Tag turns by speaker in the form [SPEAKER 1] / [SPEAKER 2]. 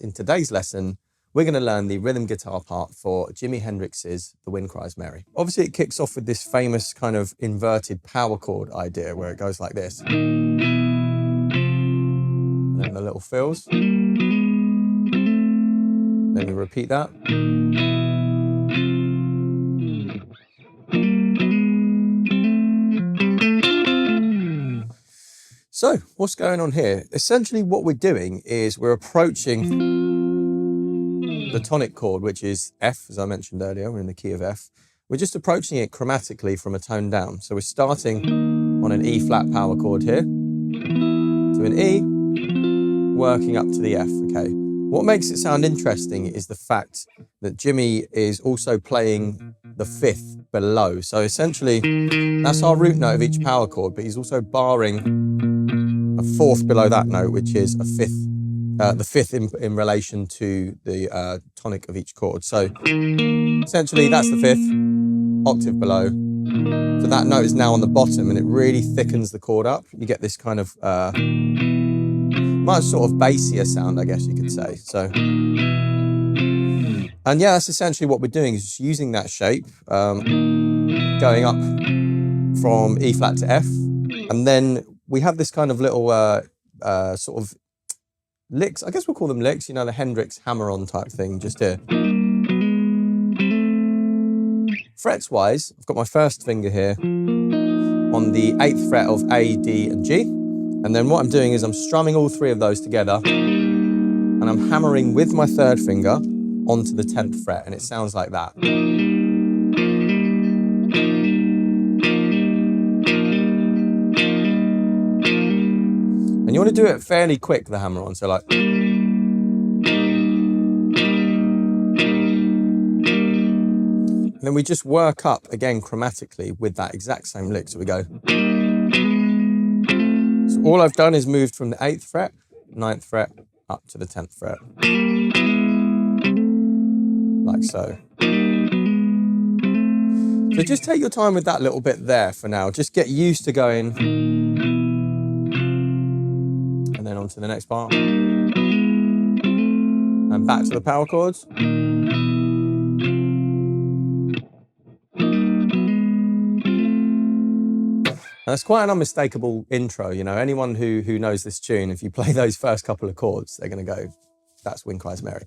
[SPEAKER 1] In today's lesson, we're going to learn the rhythm guitar part for Jimi Hendrix's The Wind Cries Mary. Obviously, it kicks off with this famous kind of inverted power chord idea where it goes like this. And then the little fills. Then we repeat that. So, what's going on here? Essentially what we're doing is we're approaching the tonic chord, which is F, as I mentioned earlier, we're in the key of F. We're just approaching it chromatically from a tone down. So we're starting on an E flat power chord here, to an E, working up to the F, okay? What makes it sound interesting is the fact that Jimi is also playing the fifth below. So essentially, that's our root note of each power chord, but he's also barring a fourth below that note, which is a fifth, the fifth in relation to the tonic of each chord. So essentially that's the fifth, octave below. So that note is now on the bottom and it really thickens the chord up. You get this kind of much sort of bassier sound, I guess you could say. So, and yeah, that's essentially what we're doing, is just using that shape, going up from E flat to F, and then we have this kind of little sort of licks, I guess we'll call them licks, you know, the Hendrix hammer-on type thing, just here. Frets-wise, I've got my first finger here on the 8th fret of A, D, and G. And then what I'm doing is I'm strumming all three of those together, and I'm hammering with my third finger onto the 10th fret, and it sounds like that. And you want to do it fairly quick, the hammer-on, so like... And then we just work up, again, chromatically with that exact same lick. So we go... So all I've done is moved from the 8th fret, 9th fret, up to the 10th fret. Like so. So just take your time with that little bit there for now. Just get used to going... And then on to the next part. And back to the power chords. And it's quite an unmistakable intro, you know. Anyone who knows this tune, if you play those first couple of chords, they're going to go, that's Wind Cries Mary.